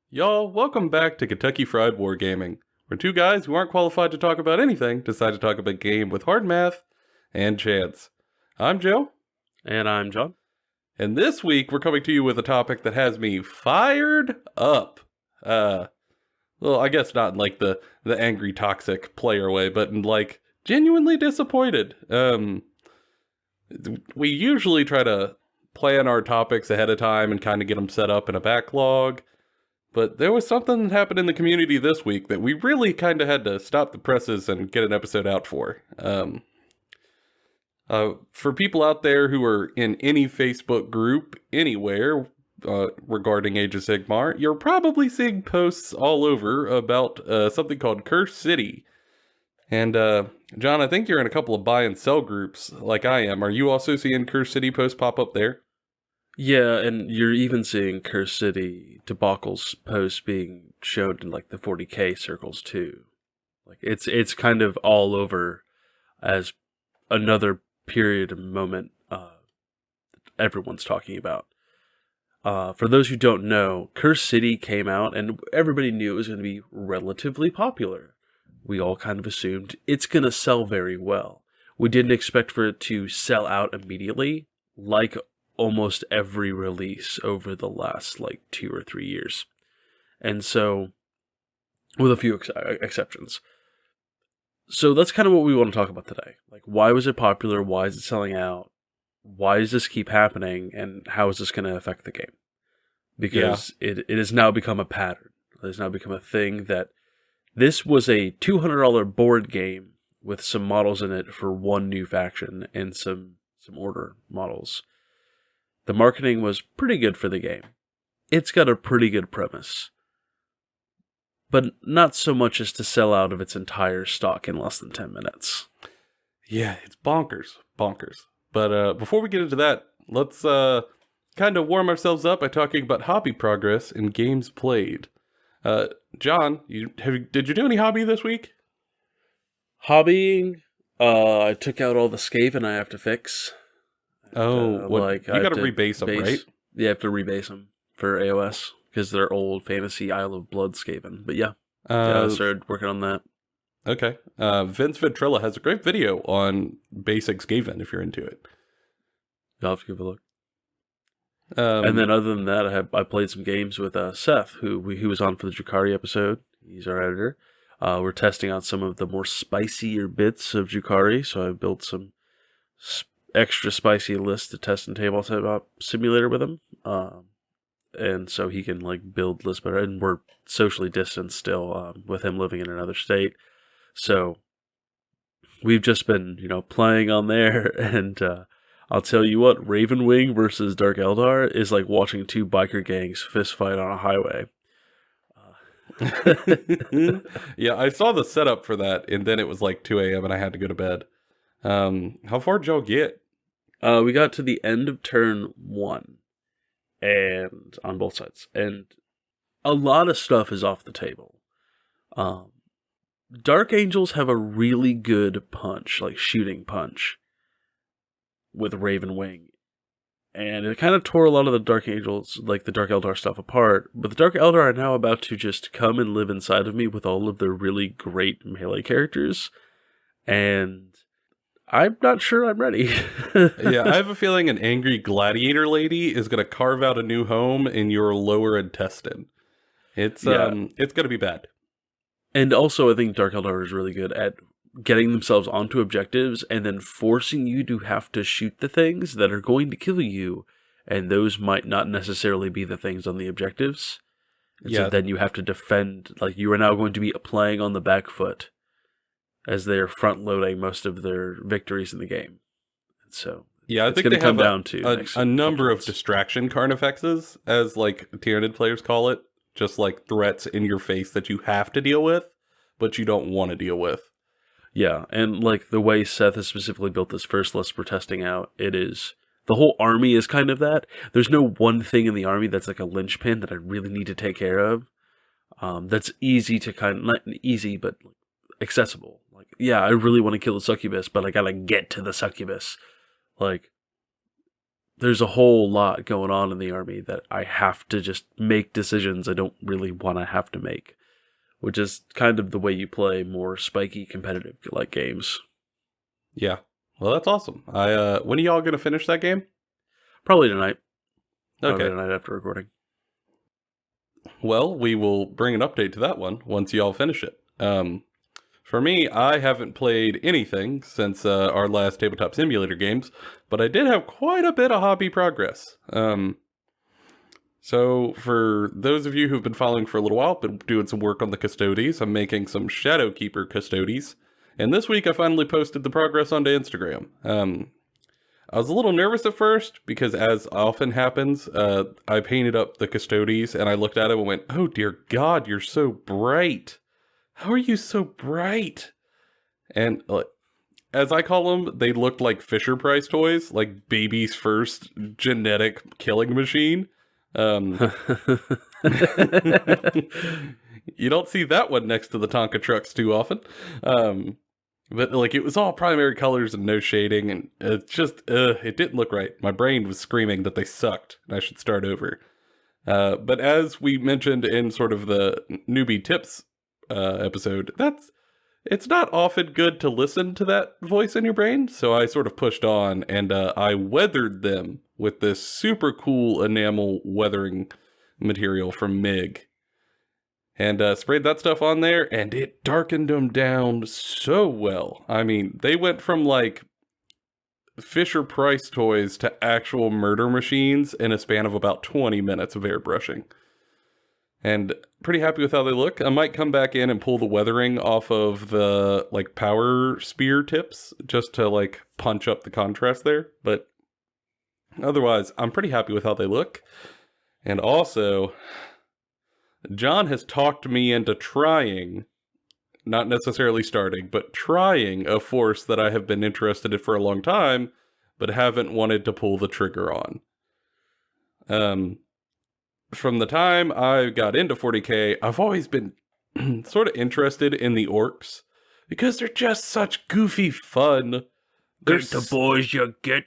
Y'all, welcome back to Kentucky Fried Wargaming, where two guys who aren't qualified to talk about anything decide to talk about a game with hard math and chance. I'm Joe. And I'm John. And this week we're coming to you with a topic that has me fired up. Well, I guess not in like the angry toxic player way, but in like genuinely disappointed. We usually try to plan our topics ahead of time and kind of get them set up in a backlog. But there was something that happened in the community this week that we really kind of had to stop the presses and get an episode out for. For people out there who are in any Facebook group anywhere regarding Age of Sigmar, you're probably seeing posts all over about something called Curse City. And John, I think you're in a couple of buy and sell groups like I am. Are you also seeing Curse City posts pop up there? Yeah, and you're even seeing Curse City debacles posts being shown in like the 40K circles too. Like it's kind of all over as another period of moment that everyone's talking about. For those who don't know, Curse City came out and everybody knew it was going to be relatively popular. We all kind of assumed it's going to sell very well. We didn't expect for it to sell out immediately, like almost every release over the last like 2 or 3 years. And so, with a few exceptions. So that's kind of what we want to talk about today. Like, why was it popular? Why is it selling out? Why does this keep happening? And how is this going to affect the game? Because it has now become a pattern. It has now become a thing that this was a $200 board game with some models in it for one new faction and some order models. The marketing was pretty good for the game. It's got a pretty good premise. But not so much as to sell out of its entire stock in less than 10 minutes. Yeah, it's bonkers. But before we get into that, let's kind of warm ourselves up by talking about hobby progress in games played. John, did you do any hobby this week? Hobbying? I took out all the Skaven I have to fix. You got to rebase them, right? Yeah, I have to rebase them for AOS because they're old fantasy Isle of Blood Skaven. But yeah, I started working on that. Okay. Vince Ventrella has a great video on basic Skaven if you're into it. I'll have to give a look. And then other than that, I played some games with Seth, who was on for the Drukhari episode. He's our editor. We're testing out some of the more spicier bits of Drukhari, so I built some extra spicy list to test in Tabletop Simulator with him, and so he can like build lists better. And we're socially distanced still, with him living in another state. So we've just been, playing on there, and I'll tell you what, Ravenwing versus Dark Eldar is like watching two biker gangs fist fight on a highway. Yeah, I saw the setup for that, and then it was like 2 a.m. and I had to go to bed. How far did y'all get? We got to the end of turn 1, and on both sides, and a lot of stuff is off the table. Dark Angels have a really good punch, like shooting punch, with Ravenwing, and it kind of tore a lot of the Dark Angels, like the Dark Eldar stuff, apart. But the Dark Eldar are now about to just come and live inside of me with all of their really great melee characters, and I'm not sure I'm ready. Yeah, I have a feeling an angry gladiator lady is going to carve out a new home in your lower intestine. It's going to be bad. And also, I think Dark Eldar is really good at getting themselves onto objectives and then forcing you to have to shoot the things that are going to kill you, and those might not necessarily be the things on the objectives. And so then you have to defend, like you are now going to be playing on the back foot as they're front-loading most of their victories in the game. And so I think they have a number of distraction carnifexes, as like Tyranid players call it, just like threats in your face that you have to deal with, but you don't want to deal with. Yeah, and like the way Seth has specifically built this first list we're testing out, it is, the whole army is kind of that. There's no one thing in the army that's like a linchpin that I really need to take care of. That's easy to not easy, but accessible. Like, yeah, I really want to kill the succubus, but I gotta get to the succubus. Like, there's a whole lot going on in the army that I have to just make decisions I don't really want to have to make, which is kind of the way you play more spiky competitive like games. Yeah. Well, that's awesome. When are y'all going to finish that game? Probably tonight. Okay. Probably tonight after recording. Well, we will bring an update to that one once y'all finish it. For me, I haven't played anything since our last tabletop simulator games, but I did have quite a bit of hobby progress. So for those of you who've been following for a little while, I've been doing some work on the Custodes. I'm making some Shadowkeeper Custodes, and this week I finally posted the progress onto Instagram. I was a little nervous at first because, as often happens, I painted up the Custodes and I looked at it and went, "Oh dear God, you're so bright. How are you so bright?" And as I call them, they looked like Fisher-Price toys, like baby's first genetic killing machine. You don't see that one next to the Tonka trucks too often. But like it was all primary colors and no shading, and it just it didn't look right. My brain was screaming that they sucked and I should start over. But as we mentioned in sort of the newbie tips episode, it's not often good to listen to that voice in your brain. So I sort of pushed on and I weathered them with this super cool enamel weathering material from MIG. And sprayed that stuff on there, and it darkened them down so well. I mean, they went from like Fisher-Price toys to actual murder machines in a span of about 20 minutes of airbrushing. And pretty happy with how they look. I might come back in and pull the weathering off of the like power spear tips just to like punch up the contrast there. But otherwise, I'm pretty happy with how they look. And also, John has talked me into trying, not necessarily starting, but trying a force that I have been interested in for a long time, but haven't wanted to pull the trigger on. From the time I got into 40k, I've always been sort of interested in the Orcs, because they're just such goofy fun. Get the boys you get.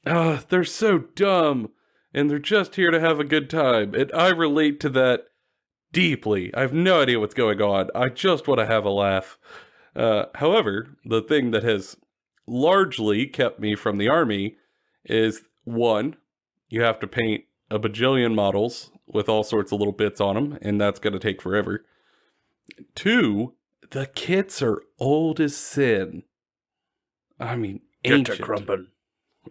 They're so dumb, and they're just here to have a good time, and I relate to that deeply. I have no idea what's going on. I just want to have a laugh. However, the thing that has largely kept me from the army is, one, you have to paint a bajillion models with all sorts of little bits on them, and that's going to take forever. Two, the kits are old as sin. I mean, ancient. Crumpin'.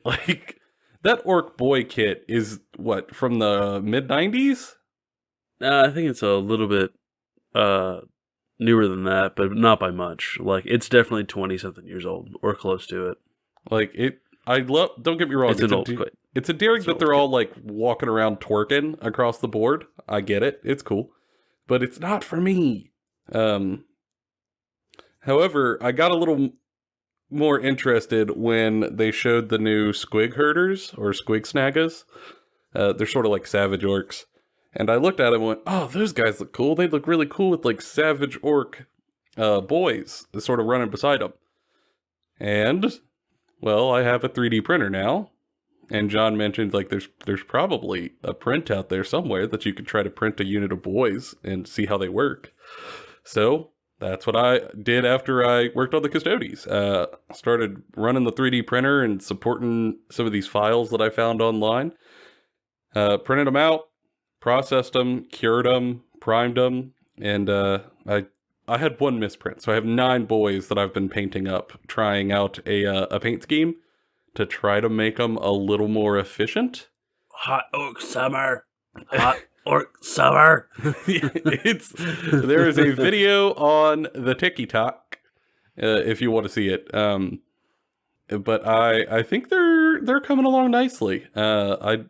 Like, that Orc Boy kit is, what, from the mid-90s? I think it's a little bit newer than that, but not by much. Like, it's definitely 20-something years old, or close to it. Like, don't get me wrong, it's endearing that they're all, like, walking around twerking across the board. I get it, it's cool. But it's not for me. However, I got a little more interested when they showed the new Squig Herders, or Squig Snaggas. They're sort of like Savage Orcs. And I looked at them and went, "Oh, those guys look cool. They look really cool with, like, Savage Orc boys sort of running beside them." And, well, I have a 3D printer now. And John mentioned, like, there's probably a print out there somewhere that you could try to print a unit of boys and see how they work. So that's what I did after I worked on the Custodes. Started running the 3D printer and supporting some of these files that I found online. Printed them out, processed them, cured them, primed them, and I had one misprint. So I have 9 boys that I've been painting up, trying out a paint scheme to try to make them a little more efficient. Hot Orc Summer. Hot Orc Summer. There is a video on the TikTok if you want to see it. But I think they're coming along nicely. I'm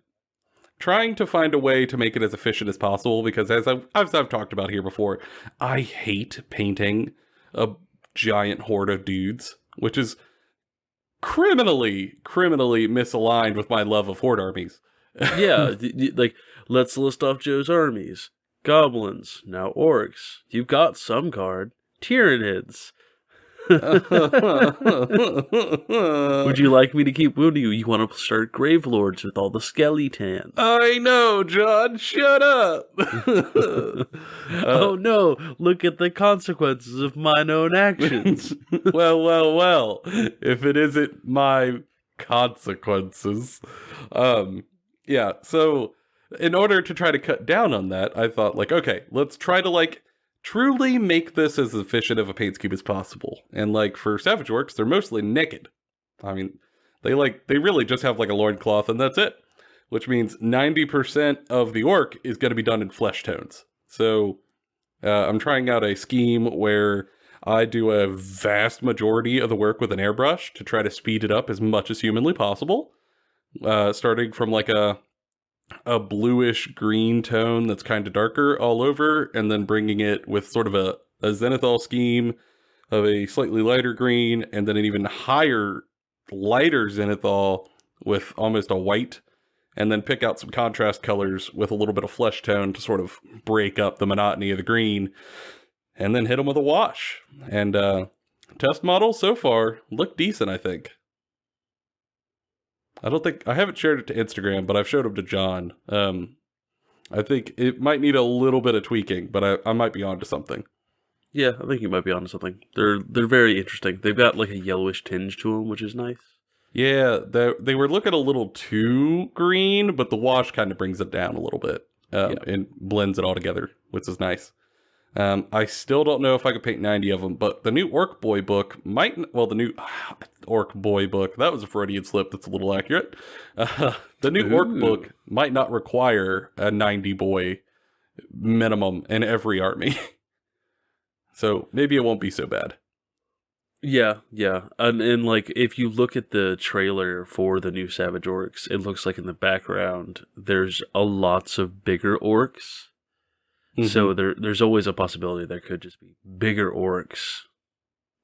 trying to find a way to make it as efficient as possible, because as I've talked about here before, I hate painting a giant horde of dudes, which is criminally misaligned with my love of horde armies. Yeah, like, let's list off Joe's armies. Goblins, now orcs. You've got some card. Tyranids. Would you like me to keep wounding you? You want to start Grave Lords with all the skeletons? I know, John. Shut up. Oh no! Look at the consequences of mine own actions. Well. If it isn't my consequences. Yeah, so in order to try to cut down on that, I thought, like, okay, let's try to, like, truly make this as efficient of a paint scheme as possible. And, like, for Savage Orcs, they're mostly naked. I mean, they really just have, like, a loincloth and that's it. Which means 90% of the orc is going to be done in flesh tones. So, I'm trying out a scheme where I do a vast majority of the work with an airbrush to try to speed it up as much as humanly possible. Starting from like a bluish green tone that's kind of darker all over, and then bringing it with sort of a zenithal scheme of a slightly lighter green, and then an even higher, lighter zenithal with almost a white, and then pick out some contrast colors with a little bit of flesh tone to sort of break up the monotony of the green, and then hit them with a wash. And test models so far look decent, I think. I haven't shared it to Instagram, but I've showed them to John. I think it might need a little bit of tweaking, but I might be onto something. Yeah, I think you might be onto something. They're very interesting. They've got like a yellowish tinge to them, which is nice. Yeah, they were looking a little too green, but the wash kind of brings it down a little bit and blends it all together, which is nice. I still don't know if I could paint 90 of them, but the new Orc Boy book the new Orc Boy book, that was a Freudian slip that's a little accurate. The new Orc book might not require a 90 boy minimum in every army. So maybe it won't be so bad. Yeah. And like, if you look at the trailer for the new Savage Orcs, it looks like in the background, there's lots of bigger orcs. Mm-hmm. So there's always a possibility there could just be bigger orcs,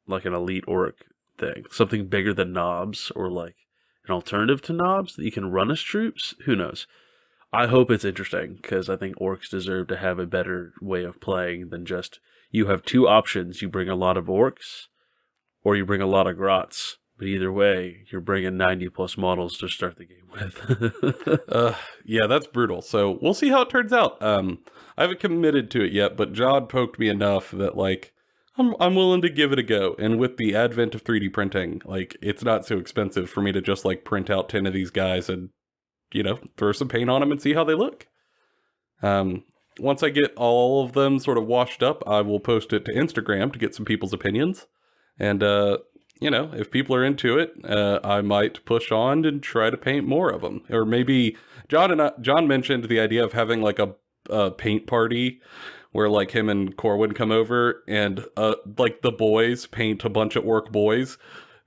like an elite orc thing. Something bigger than knobs, or like an alternative to knobs that you can run as troops. Who knows? I hope it's interesting, because I think orcs deserve to have a better way of playing than just, you have two options. You bring a lot of orcs, or you bring a lot of grots. But either way, you're bringing 90 plus models to start the game with. Yeah, that's brutal. So we'll see how it turns out. I haven't committed to it yet, but John poked me enough that, like, I'm willing to give it a go. And with the advent of 3D printing, like, it's not so expensive for me to just, like, print out 10 of these guys and, you know, throw some paint on them and see how they look. Once I get all of them sort of washed up, I will post it to Instagram to get some people's opinions. And, you know, if people are into it, I might push on and try to paint more of them. Or maybe John mentioned the idea of having like a paint party where like him and Corwin come over and like the boys paint a bunch of orc boys.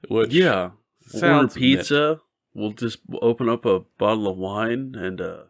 Which order pizza. We'll just open up a bottle of wine and a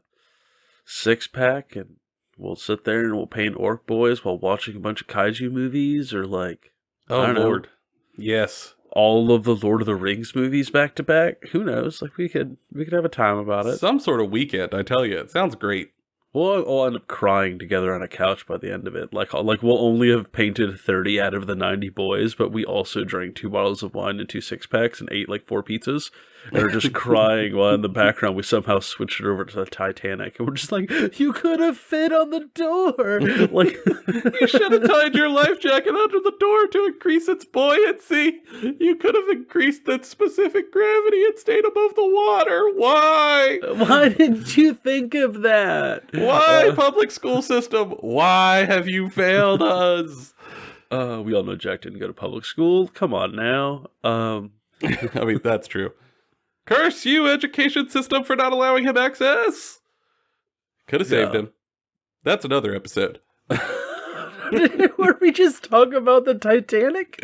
6-pack, and we'll sit there and we'll paint orc boys while watching a bunch of kaiju movies, or like, oh Lord, yes, all of the Lord of the Rings movies back to back. Who knows? Like, we could have a time about it. Some sort of weekend, I tell you. It sounds great. We'll end up crying together on a couch by the end of it. Like we'll only have painted 30 out of the 90 boys, but we also drank 2 bottles of wine and 2 6-packs and ate like 4 pizzas. And we're just crying while in the background we somehow switched it over to the Titanic. And we're just like, you could have fit on the door. Like, you should have tied your life jacket under the door to increase its buoyancy. You could have increased that specific gravity and stayed above the water. Why? Why didn't you think of that? Why, public school system? Why have you failed us? We all know Jack didn't go to public school. Come on now. I mean, that's true. Curse you, education system, for not allowing him access. Could have saved him. That's another episode. Were we just talking about the Titanic?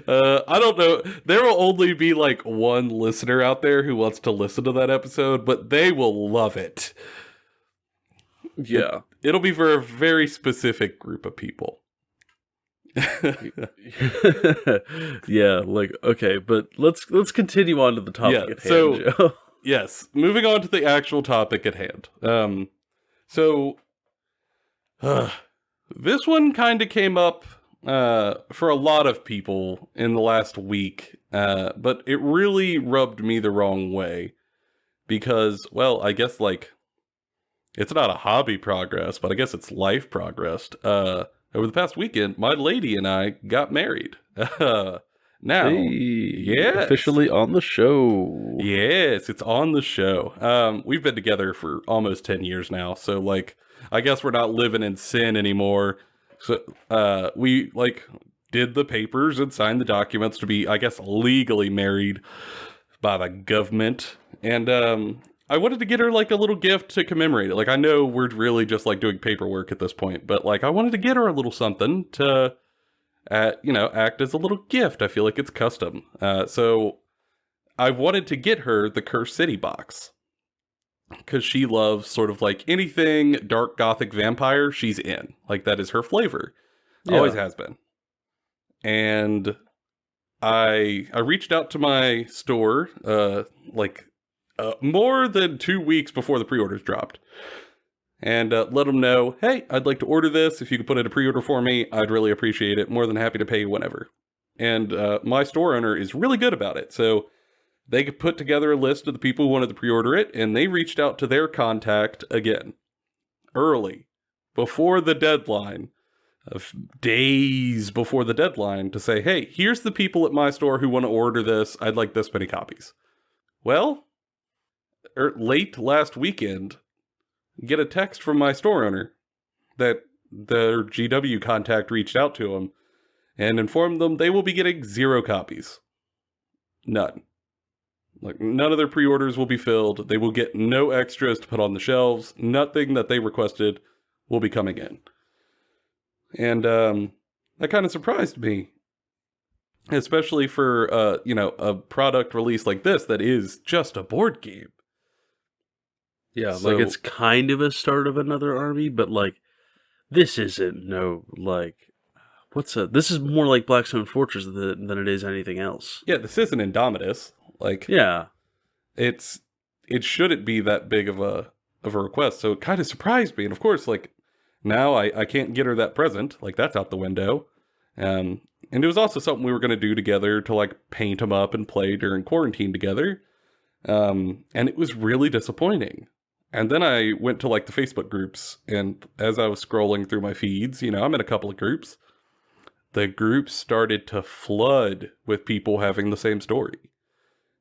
I don't know. There will only be like one listener out there who wants to listen to that episode, but they will love it. Yeah. It'll be for a very specific group of people. Yeah, like, okay, but let's continue on to the topic at hand, Joe. Yes, moving on to the actual topic at hand. This one kind of came up for a lot of people in the last week, but it really rubbed me the wrong way because, well, I guess like it's not a hobby progress, but I guess it's life progressed. Over the past weekend, my lady and I got married. Now, Hey, yes, officially on the show. yes, it's on the show. We've been together for almost 10 years now, so like, I guess we're not living in sin anymore. So, we like did the papers and signed the documents to be, I guess, legally married by the government. And, I wanted to get her like a little gift to commemorate it. Like, I know we're really just like doing paperwork at this point, but like, I wanted to get her a little something to, act as a little gift. I feel like it's custom. So I wanted to get her the Curse City box because she loves sort of like anything dark gothic vampire she's in. Like that is her flavor. Always Yeah. has been. And I reached out to my store more than 2 weeks before the pre-orders dropped. And let them know, hey, I'd like to order this. If you could put in a pre-order for me, I'd really appreciate it. More than happy to pay you whenever. And my store owner is really good about it. So they could put together a list of the people who wanted to pre-order it, and they reached out to their contact again, early, before the deadline, days before the deadline, to say, hey, here's the people at my store who want to order this. I'd like this many copies. Well, late last weekend, get a text from my store owner that their GW contact reached out to him and informed them they will be getting 0 copies. None. Like, none of their pre-orders will be filled. They will get no extras to put on the shelves. Nothing that they requested will be coming in. And that kind of surprised me. Especially for, a product release like this that is just a board game. Yeah, So, like it's kind of a start of another army, but like this isn't this is more like Blackstone Fortress than it is anything else. yeah, this isn't Indomitus. Like, Yeah. it shouldn't be that big of a request. So it kind of surprised me. And of course, like now I can't get her that present. Like that's out the window. And it was also something we were going to do together to like paint them up and play during quarantine together. And it was really disappointing. And then I went to like the Facebook groups, and as I was scrolling through my feeds, I'm in a couple of groups. The groups started to flood with people having the same story,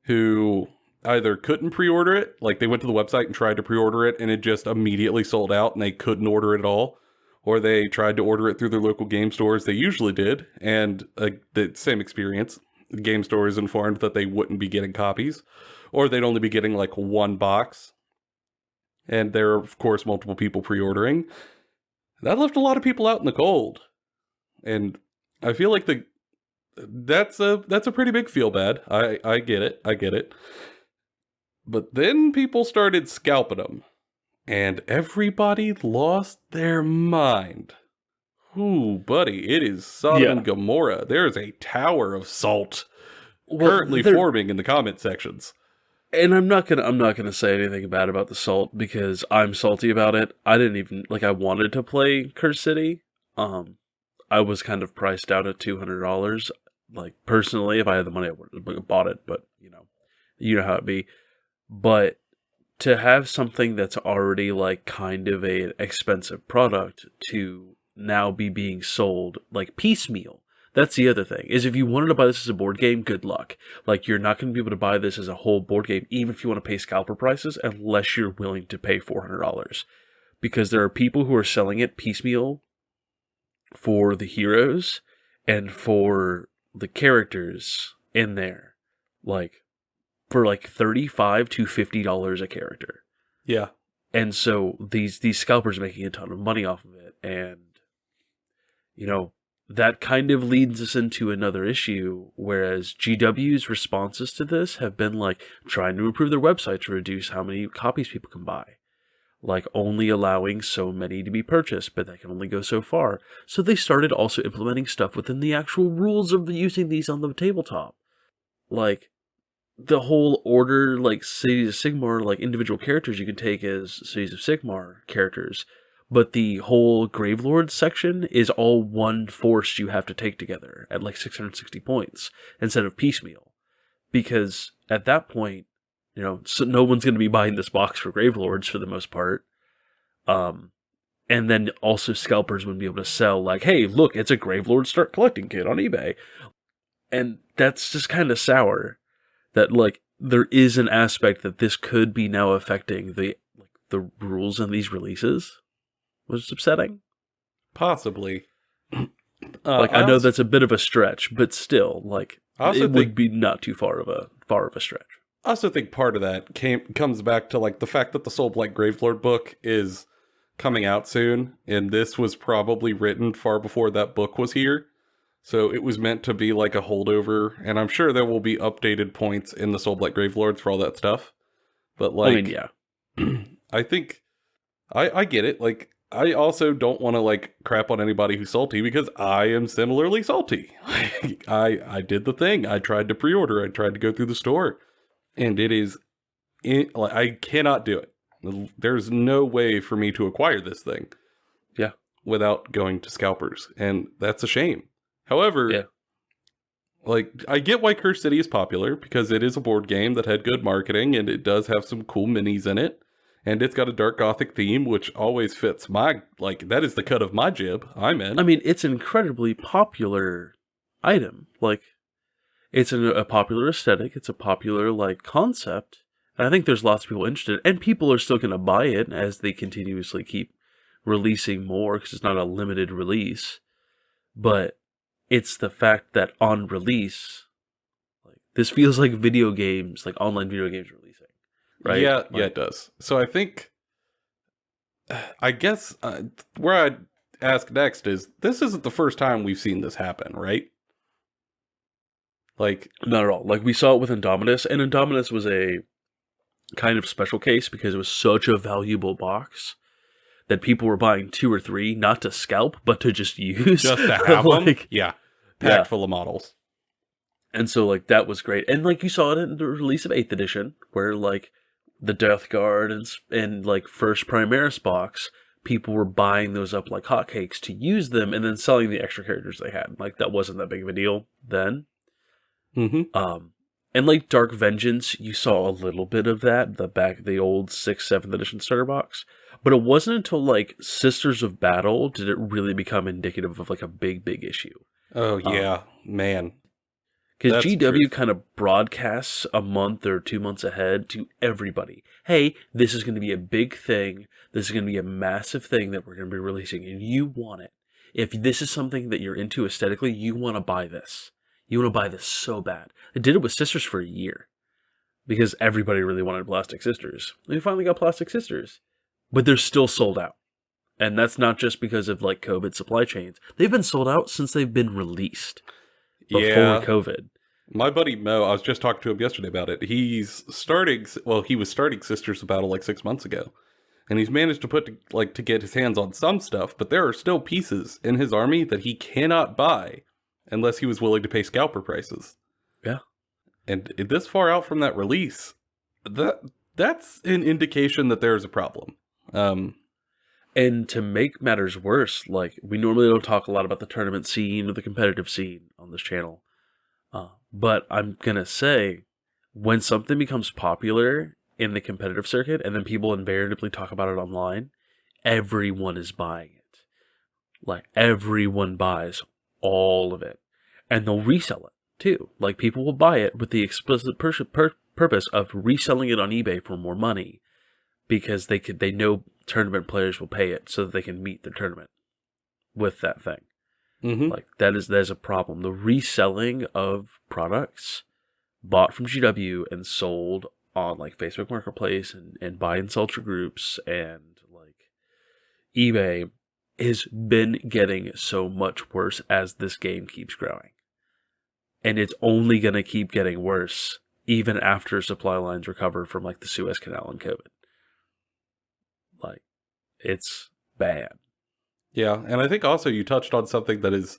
who either couldn't pre-order it, like they went to the website and tried to pre-order it and it just immediately sold out and they couldn't order it at all, or they tried to order it through their local game stores they usually did, and the same experience. The game stores informed that they wouldn't be getting copies, or they'd only be getting like 1 box. And there are, of course, multiple people pre-ordering. That left a lot of people out in the cold. And I feel like that's a pretty big feel bad. I get it. But then people started scalping them. And everybody lost their mind. Ooh, buddy, it is Sodom and Gomorrah. There is a tower of salt currently forming in the comment sections. And I'm not gonna say anything bad about the salt because I'm salty about it. I didn't even I wanted to play Curse City. I was kind of priced out at $200. Like personally, if I had the money, I would have bought it. But you know how it be. But to have something that's already like kind of an expensive product to now be being sold like piecemeal. That's the other thing, is if you wanted to buy this as a board game, good luck. Like, you're not going to be able to buy this as a whole board game, even if you want to pay scalper prices, unless you're willing to pay $400. Because there are people who are selling it piecemeal for the heroes and for the characters in there. Like, for like $35 to $50 a character. Yeah. And so these scalpers are making a ton of money off of it. And, that kind of leads us into another issue, whereas GW's responses to this have been like trying to improve their website to reduce how many copies people can buy. Like only allowing so many to be purchased, but that can only go so far. So they started also implementing stuff within the actual rules of using these on the tabletop. Like the whole order, like Cities of Sigmar, like individual characters you can take as Cities of Sigmar characters, but the whole Gravelord section is all one force you have to take together at like 660 points instead of piecemeal. Because at that point, so no one's going to be buying this box for Gravelords for the most part. And then also Scalpers wouldn't be able to sell like, hey, look, it's a Gravelord Start Collecting Kit on eBay. And that's just kind of sour that like there is an aspect that this could be now affecting the rules in these releases, which is upsetting. Possibly. I know that's a bit of a stretch, but still, like, it would be not too far of a stretch. I also think part of that comes back to like the fact that the Soul Blight Gravelord book is coming out soon, and this was probably written far before that book was here. So it was meant to be like a holdover, and I'm sure there will be updated points in the Soul Blight Gravelords for all that stuff. But like, I mean, yeah. I think I get it. Like, I also don't want to like crap on anybody who's salty because I am similarly salty. I did the thing. I tried to pre-order. I tried to go through the store, and it is, I cannot do it. There's no way for me to acquire this thing, without going to Scalpers, and that's a shame. However, like, I get why Curse City is popular because it is a board game that had good marketing, and it does have some cool minis in it. And it's got a dark gothic theme, which always fits my, like, that is the cut of my jib. I'm in. I mean, it's an incredibly popular item. Like, it's a popular aesthetic. It's a popular, like, concept. And I think there's lots of people interested. And people are still going to buy it as they continuously keep releasing more because it's not a limited release. But it's the fact that on release, like, this feels like video games, like online video games releasing. Right? Yeah, it does. So I think, I guess, where I'd ask next is, this isn't the first time we've seen this happen, right? Like, not at all. Like, we saw it with Indominus, and Indominus was a kind of special case because it was such a valuable box that people were buying 2 or 3, not to scalp, but to just use. Just to have them? Yeah. Packed full of models. And so, like, that was great. And, like, you saw it in the release of 8th edition, where, like, the Death Guard and like first Primaris box, people were buying those up like hotcakes to use them and then selling the extra characters they had. Like, that wasn't that big of a deal then. Mm-hmm. And like Dark Vengeance, you saw a little bit of that, the old 6th, 7th edition starter box. But it wasn't until like Sisters of Battle did it really become indicative of like a big issue. Oh yeah, man. Because GW kind of broadcasts a month or 2 months ahead to everybody. Hey, this is going to be a big thing. This is going to be a massive thing that we're going to be releasing, and you want it. If this is something that you're into aesthetically, you want to buy this. You want to buy this so bad. They did it with Sisters for a year because everybody really wanted Plastic Sisters. We finally got Plastic Sisters, but they're still sold out. And that's not just because of like COVID supply chains. They've been sold out since they've been released. Before COVID. My buddy Mo, I was just talking to him yesterday about it. He was starting Sisters of Battle like 6 months ago. And he's managed to get his hands on some stuff, but there are still pieces in his army that he cannot buy unless he was willing to pay scalper prices. Yeah. And this far out from that release, that's an indication that there's a problem. And to make matters worse, like, we normally don't talk a lot about the tournament scene or the competitive scene on this channel. But I'm going to say, when something becomes popular in the competitive circuit, and then people invariably talk about it online, everyone is buying it. Like, everyone buys all of it. And they'll resell it, too. Like, people will buy it with the explicit purpose of reselling it on eBay for more money. Because they know tournament players will pay it so that they can meet the tournament with that thing. Mm-hmm. Like, that is a problem. The reselling of products bought from GW and sold on like Facebook Marketplace and buy and sell groups and like eBay has been getting so much worse as this game keeps growing. And it's only going to keep getting worse even after supply lines recover from like the Suez Canal and COVID. Like, it's bad. Yeah, and I think also you touched on something that is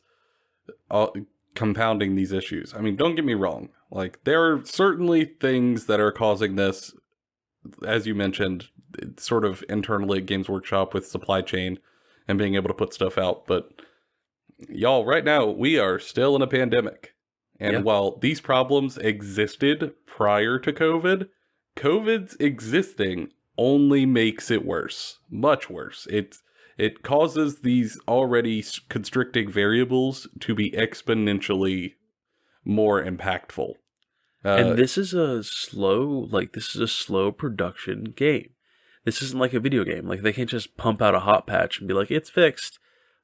compounding these issues. I mean, don't get me wrong. Like, there are certainly things that are causing this. As you mentioned, sort of internally at Games Workshop with supply chain and being able to put stuff out. But y'all, right now, we are still in a pandemic. And Yeah. while these problems existed prior to COVID, COVID's existing only makes it worse. Much worse. It causes these already constricting variables to be exponentially more impactful. And this is a slow production game. This isn't like a video game. Like, they can't just pump out a hot patch and be like, it's fixed.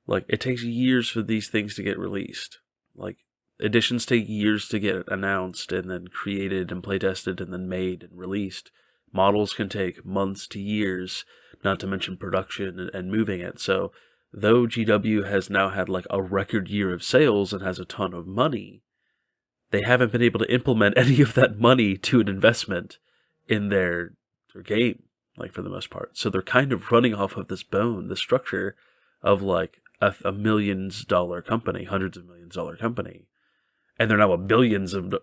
Like, it takes years for these things to get released. Like, editions take years to get announced and then created and playtested and then made and released. Models can take months to years, not to mention production and moving it. So, though GW has now had like a record year of sales and has a ton of money, they haven't been able to implement any of that money to an investment in their game, like, for the most part. So they're kind of running off of this structure of like a millions dollar company, hundreds of millions dollar company, and they're now a billions of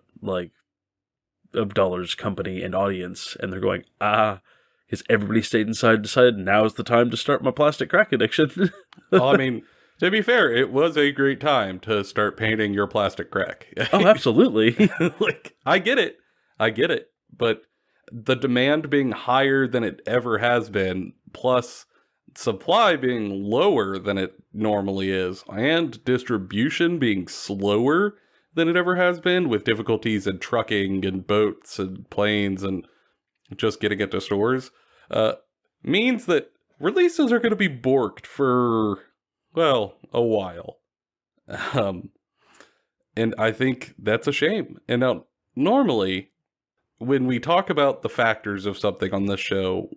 dollars company and audience, and they're going, because everybody stayed inside and decided now is the time to start my plastic crack addiction. Well, I mean, to be fair, it was a great time to start painting your plastic crack. Oh, absolutely. Like, I get it. But the demand being higher than it ever has been, plus supply being lower than it normally is, and distribution being slower than it ever has been, with difficulties in trucking and boats and planes and just getting it to stores, means that releases are going to be borked for, well, a while. And I think that's a shame. And now, normally, when we talk about the factors of something on this show,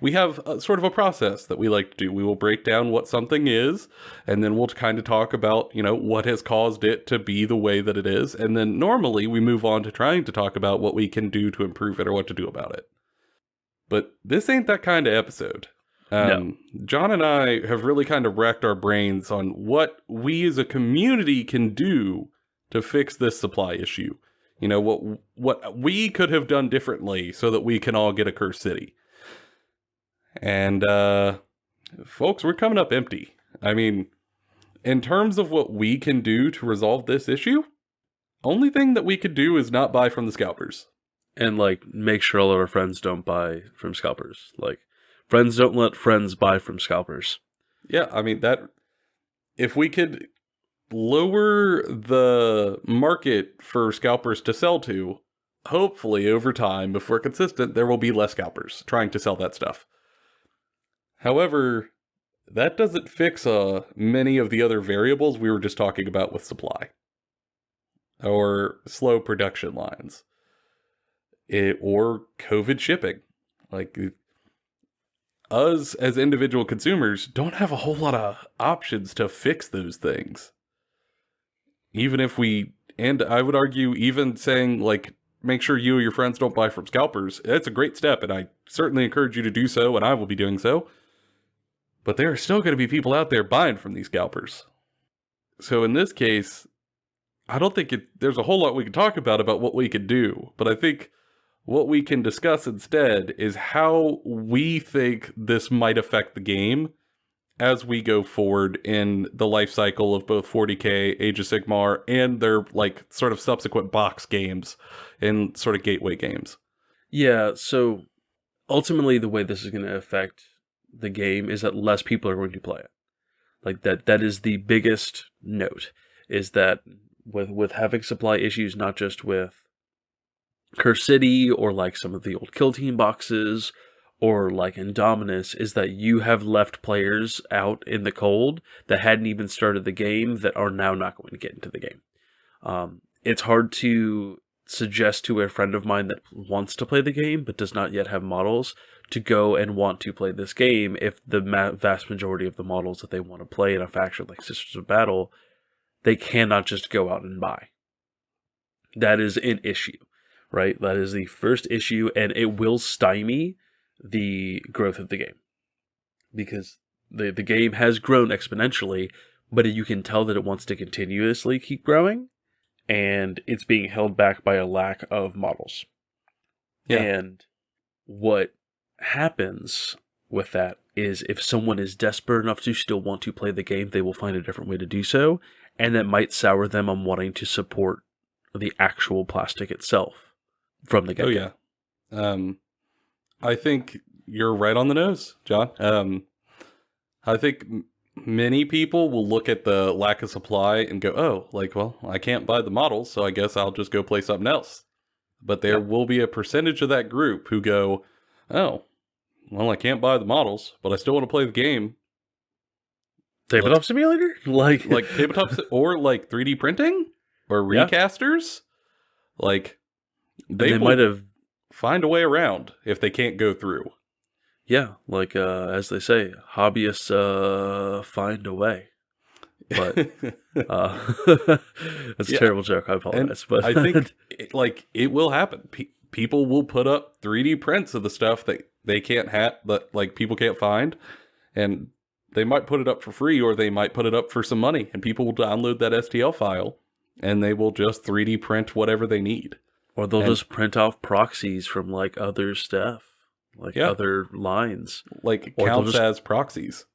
we have sort of a process that we like to do. We will break down what something is, and then we'll kind of talk about, what has caused it to be the way that it is. And then normally we move on to trying to talk about what we can do to improve it or what to do about it. But this ain't that kind of episode. No. John and I have really kind of racked our brains on what we as a community can do to fix this supply issue. What we could have done differently so that we can all get a Cursed City. And, folks, we're coming up empty. I mean, in terms of what we can do to resolve this issue, only thing that we could do is not buy from the Scalpers. And, like, make sure all of our friends don't buy from Scalpers. Like, friends don't let friends buy from Scalpers. Yeah, I mean, if we could lower the market for Scalpers to sell to, hopefully over time, if we're consistent, there will be less Scalpers trying to sell that stuff. However, that doesn't fix many of the other variables we were just talking about with supply. Or slow production lines. Or COVID shipping. Like, us as individual consumers don't have a whole lot of options to fix those things. Even if and I would argue even saying, like, make sure you or your friends don't buy from Scalpers, that's a great step, and I certainly encourage you to do so, and I will be doing so. But there are still going to be people out there buying from these Scalpers. So in this case, I don't think there's a whole lot we can talk about what we could do. But I think what we can discuss instead is how we think this might affect the game as we go forward in the life cycle of both 40K, Age of Sigmar, and their, like, sort of subsequent box games and sort of gateway games. Yeah, so ultimately the way this is going to affect the game is that less people are going to play it. Like, that is the biggest note, is that with having supply issues, not just with Cursed City or like some of the old Kill Team boxes or like Indominus, is that you have left players out in the cold that hadn't even started the game that are now not going to get into the game. It's hard to suggest to a friend of mine that wants to play the game but does not yet have models to go and want to play this game if the vast majority of the models that they want to play in a faction like Sisters of Battle, they cannot just go out and buy. That is an issue, right? That is the first issue, and it will stymie the growth of the game. Because the game has grown exponentially, but you can tell that it wants to continuously keep growing, and it's being held back by a lack of models. Yeah. And what happens with that is if someone is desperate enough to still want to play the game, they will find a different way to do so, and that might sour them on wanting to support the actual plastic itself from the get-go. Oh, yeah. I think you're right on the nose, John. I think many people will look at the lack of supply and go, oh, like, well, I can't buy the models, so I guess I'll just go play something else. But there will be a percentage of that group who go, oh, well, I can't buy the models, but I still want to play the game. Tabletop simulator? Like tabletop or like 3D printing or recasters. Like they might have find a way around if they can't go through. Yeah, like as they say, hobbyists find a way. But that's a terrible joke. I apologize. But I think it will happen. People will put up 3D prints of the stuff that they can't have, that like people can't find, and they might put it up for free, or they might put it up for some money, and people will download that STL file, and they will just 3D print whatever they need. Or they'll just print off proxies from like other stuff, like other lines, like counts as proxies.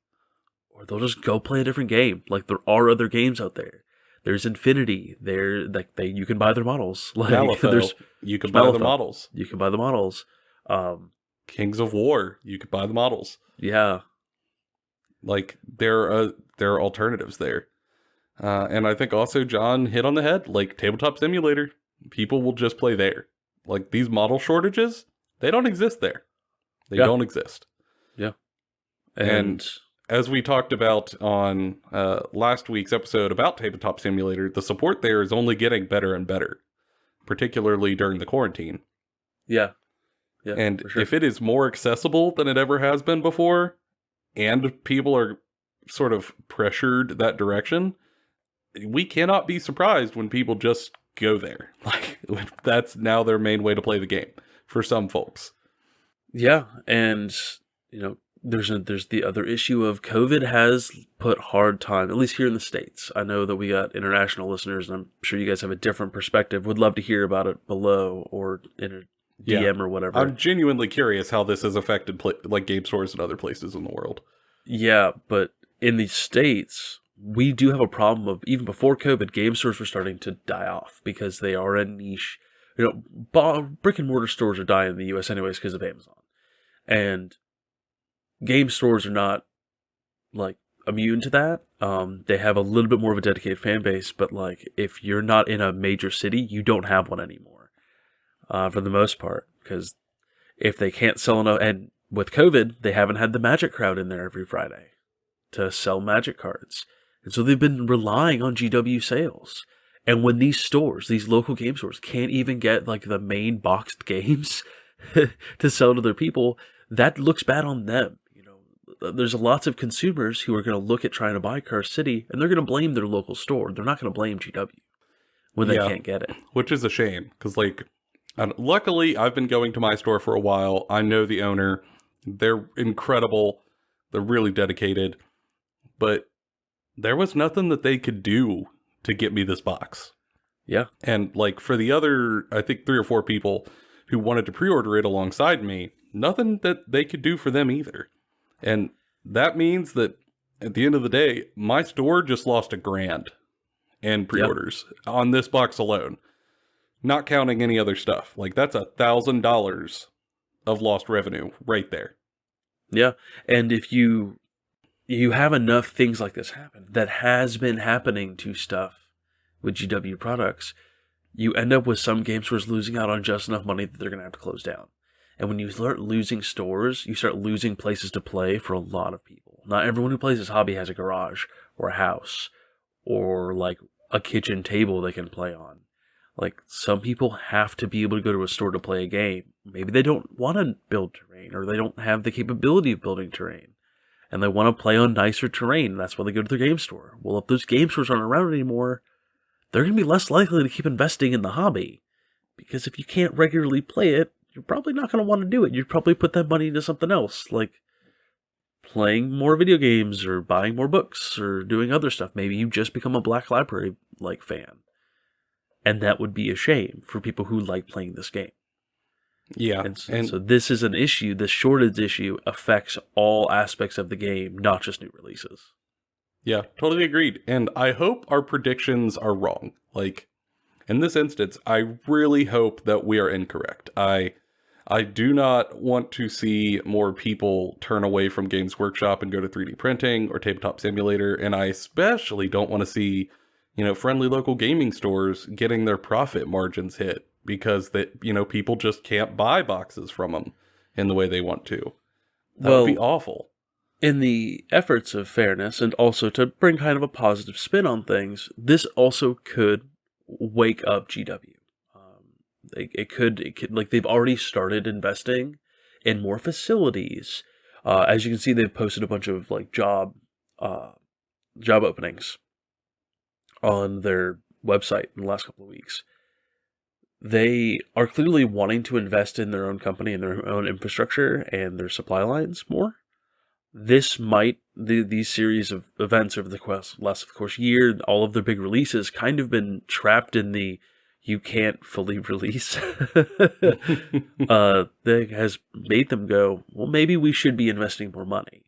Or they'll just go play a different game. Like there are other games out there. There's Infinity. You can buy their models. Like you can buy the models. You can buy the models. Kings of War. You can buy the models. Yeah. Like there are alternatives there, and I think also John hit on the head. Like Tabletop Simulator, people will just play there. Like these model shortages, they don't exist there. They don't exist. Yeah, and as we talked about on last week's episode about Tabletop Simulator, the support there is only getting better and better, particularly during the quarantine. Yeah. Yeah. And for sure. if it is more accessible than it ever has been before, and people are sort of pressured that direction, we cannot be surprised when people just go there. Like that's now their main way to play the game for some folks. Yeah, and there's the other issue of COVID has put hard time, at least here in the States. I know that we got international listeners, and I'm sure you guys have a different perspective. Would love to hear about it below or in a DM or whatever. I'm genuinely curious how this has affected like game stores and other places in the world. Yeah, but in the States, we do have a problem of, even before COVID, game stores were starting to die off because they are a niche. Brick and mortar stores are dying in the US anyways because of Amazon. And game stores are not like immune to that. They have a little bit more of a dedicated fan base, but like if you're not in a major city, you don't have one anymore. For the most part, because if they can't sell enough, and with COVID, they haven't had the Magic crowd in there every Friday to sell Magic cards. And so they've been relying on GW sales. And when these stores, these local game stores, can't even get like the main boxed games to sell to their people, that looks bad on them. There's lots of consumers who are going to look at trying to buy Curse City, and they're going to blame their local store. They're not going to blame GW when they can't get it. Which is a shame, because luckily, I've been going to my store for a while. I know the owner. They're incredible. They're really dedicated. But there was nothing that they could do to get me this box. Yeah. And for the other, I think 3 or 4 people who wanted to pre-order it alongside me, nothing that they could do for them either. And that means that at the end of the day, my store just lost $1,000 in pre-orders on this box alone. Not counting any other stuff. That's $1,000 of lost revenue right there. Yeah, and if you have enough things like this happen, that has been happening to stuff with GW products, you end up with some game stores losing out on just enough money that they're going to have to close down. And when you start losing stores, you start losing places to play for a lot of people. Not everyone who plays this hobby has a garage or a house or a kitchen table they can play on. Some people have to be able to go to a store to play a game. Maybe they don't want to build terrain, or they don't have the capability of building terrain, and they want to play on nicer terrain. That's why they go to their game store. Well, if those game stores aren't around anymore, they're going to be less likely to keep investing in the hobby. Because if you can't regularly play it, you're probably not going to want to do it. You'd probably put that money into something else, like playing more video games, or buying more books, or doing other stuff. Maybe you just become a Black Library fan. And that would be a shame for people who like playing this game. Yeah, And so this is an issue. This shortage issue affects all aspects of the game, not just new releases. yeah, totally agreed. And I hope our predictions are wrong. Like, in this instance, I really hope that we are incorrect. I do not want to see more people turn away from Games Workshop and go to 3D printing or Tabletop Simulator, and I especially don't want to see, friendly local gaming stores getting their profit margins hit because people just can't buy boxes from them in the way they want to. That would be awful. In the efforts of fairness and also to bring kind of a positive spin on things, this also could wake up GW. It could like they've already started investing in more facilities. As you can see, they've posted a bunch of like job openings on their website in the last couple of weeks. They are clearly wanting to invest in their own company and their own infrastructure and their supply lines more. This might, these series of events over the last, of course, year, all of their big releases kind of been trapped in the you can't fully release. That has made them go, well, maybe we should be investing more money.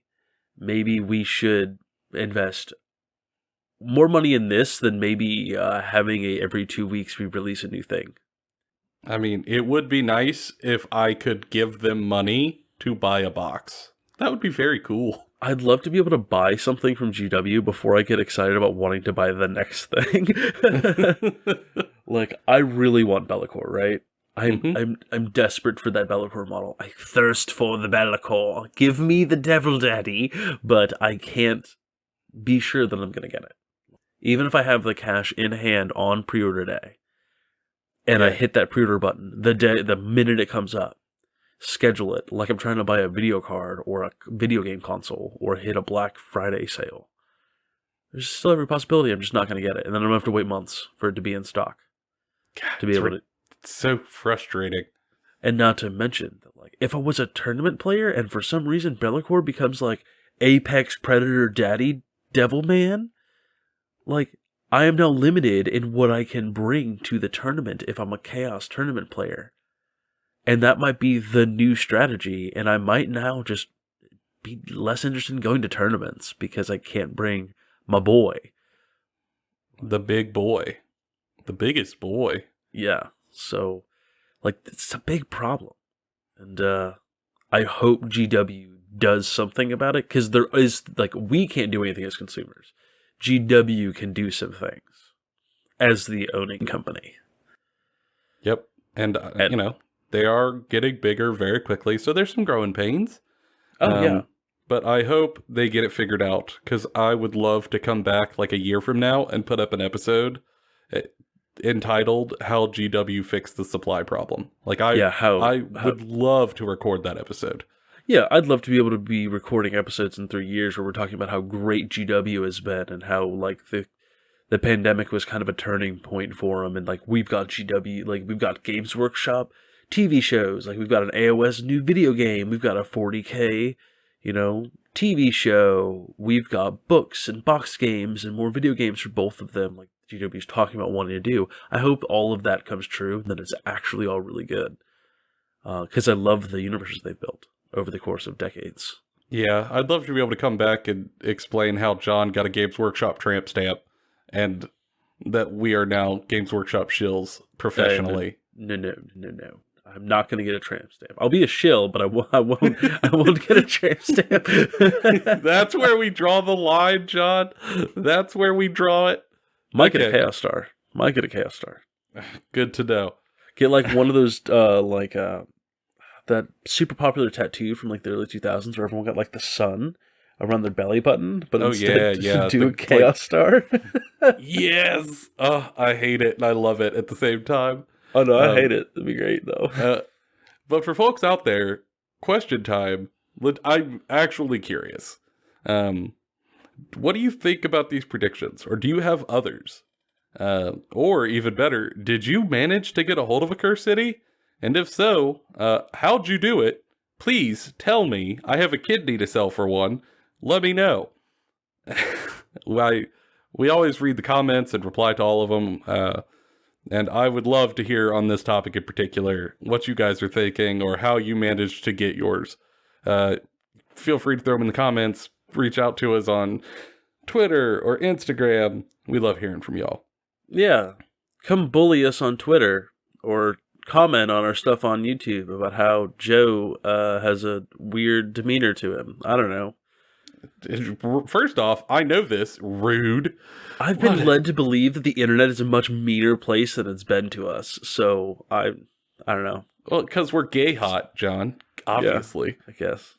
Maybe we should invest more money in this than maybe having every 2 weeks we release a new thing. I mean, it would be nice if I could give them money to buy a box. That would be very cool. I'd love to be able to buy something from GW before I get excited about wanting to buy the next thing. Like, I really want Be'lakor, right? I'm desperate for that Be'lakor model. I thirst for the Be'lakor. Give me the Devil Daddy, but I can't be sure that I'm going to get it. Even if I have the cash in hand on pre-order day, and I hit that pre-order button the minute it comes up, schedule it like I'm trying to buy a video card or a video game console or hit a Black Friday sale. There's still every possibility I'm just not going to get it, and then I'm going to have to wait months for it to be in stock. God, to be able to. It's so frustrating. And not to mention that, like, if I was a tournament player and for some reason Be'lakor becomes like Apex Predator Daddy Devil Man, like, I am now limited in what I can bring to the tournament if I'm a Chaos tournament player. And that might be the new strategy, and I might now just be less interested in going to tournaments because I can't bring my boy. The big boy. The biggest boy. Yeah, so, like, it's a big problem. And I hope GW does something about it, because there is, like, we can't do anything as consumers. GW can do some things as the owning company. Yep, and they are getting bigger very quickly, so there's some growing pains. Yeah. But I hope they get it figured out, because I would love to come back like a year from now and put up an episode entitled "How GW Fixed the Supply Problem." Like, I would love to record that episode. Yeah, I'd love to be able to be recording episodes in 3 years where we're talking about how great GW has been and how, like, the pandemic was kind of a turning point for them, and, like, we've got GW, like, we've got Games Workshop TV shows, like, we've got an AOS new video game, we've got a 40K, TV show, we've got books and box games and more video games for both of them, like GW's talking about wanting to do. I hope all of that comes true and that it's actually all really good, because I love the universes they've built over the course of decades. Yeah, I'd love to be able to come back and explain how John got a Games Workshop tramp stamp, and that we are now Games Workshop shills professionally. No. I'm not going to get a tramp stamp. I'll be a shill, but I won't get a tramp stamp. That's where we draw the line, John. That's where we draw it. Might get a Chaos Star. Good to know. Get, like, one of those, that super popular tattoo from, like, the early 2000s where everyone got, like, the sun around their belly button, but instead do a Chaos Star. Yes! Oh, I hate it and I love it at the same time. Oh, no, I hate it. It'd be great, though. But for folks out there, question time. I'm actually curious. What do you think about these predictions? Or do you have others? Or even better, did you manage to get a hold of a Curse City? And if so, how'd you do it? Please tell me. I have a kidney to sell for one. Let me know. We always read the comments and reply to all of them. And I would love to hear on this topic in particular what you guys are thinking or how you managed to get yours. Feel free to throw them in the comments. Reach out to us on Twitter or Instagram. We love hearing from y'all. Yeah. Come bully us on Twitter or comment on our stuff on YouTube about how Joe has a weird demeanor to him. I don't know. First off, I know this. Rude. I've been led to believe that the internet is a much meaner place than it's been to us. So I don't know. Well, because we're gay hot, John. Obviously. Yeah, I guess.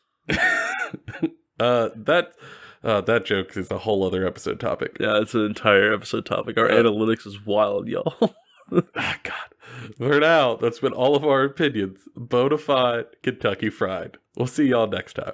That joke is a whole other episode topic. Yeah, it's an entire episode topic. Our analytics is wild, y'all. God. For now, that's been all of our opinions. Bonafide Kentucky Fried. We'll see y'all next time.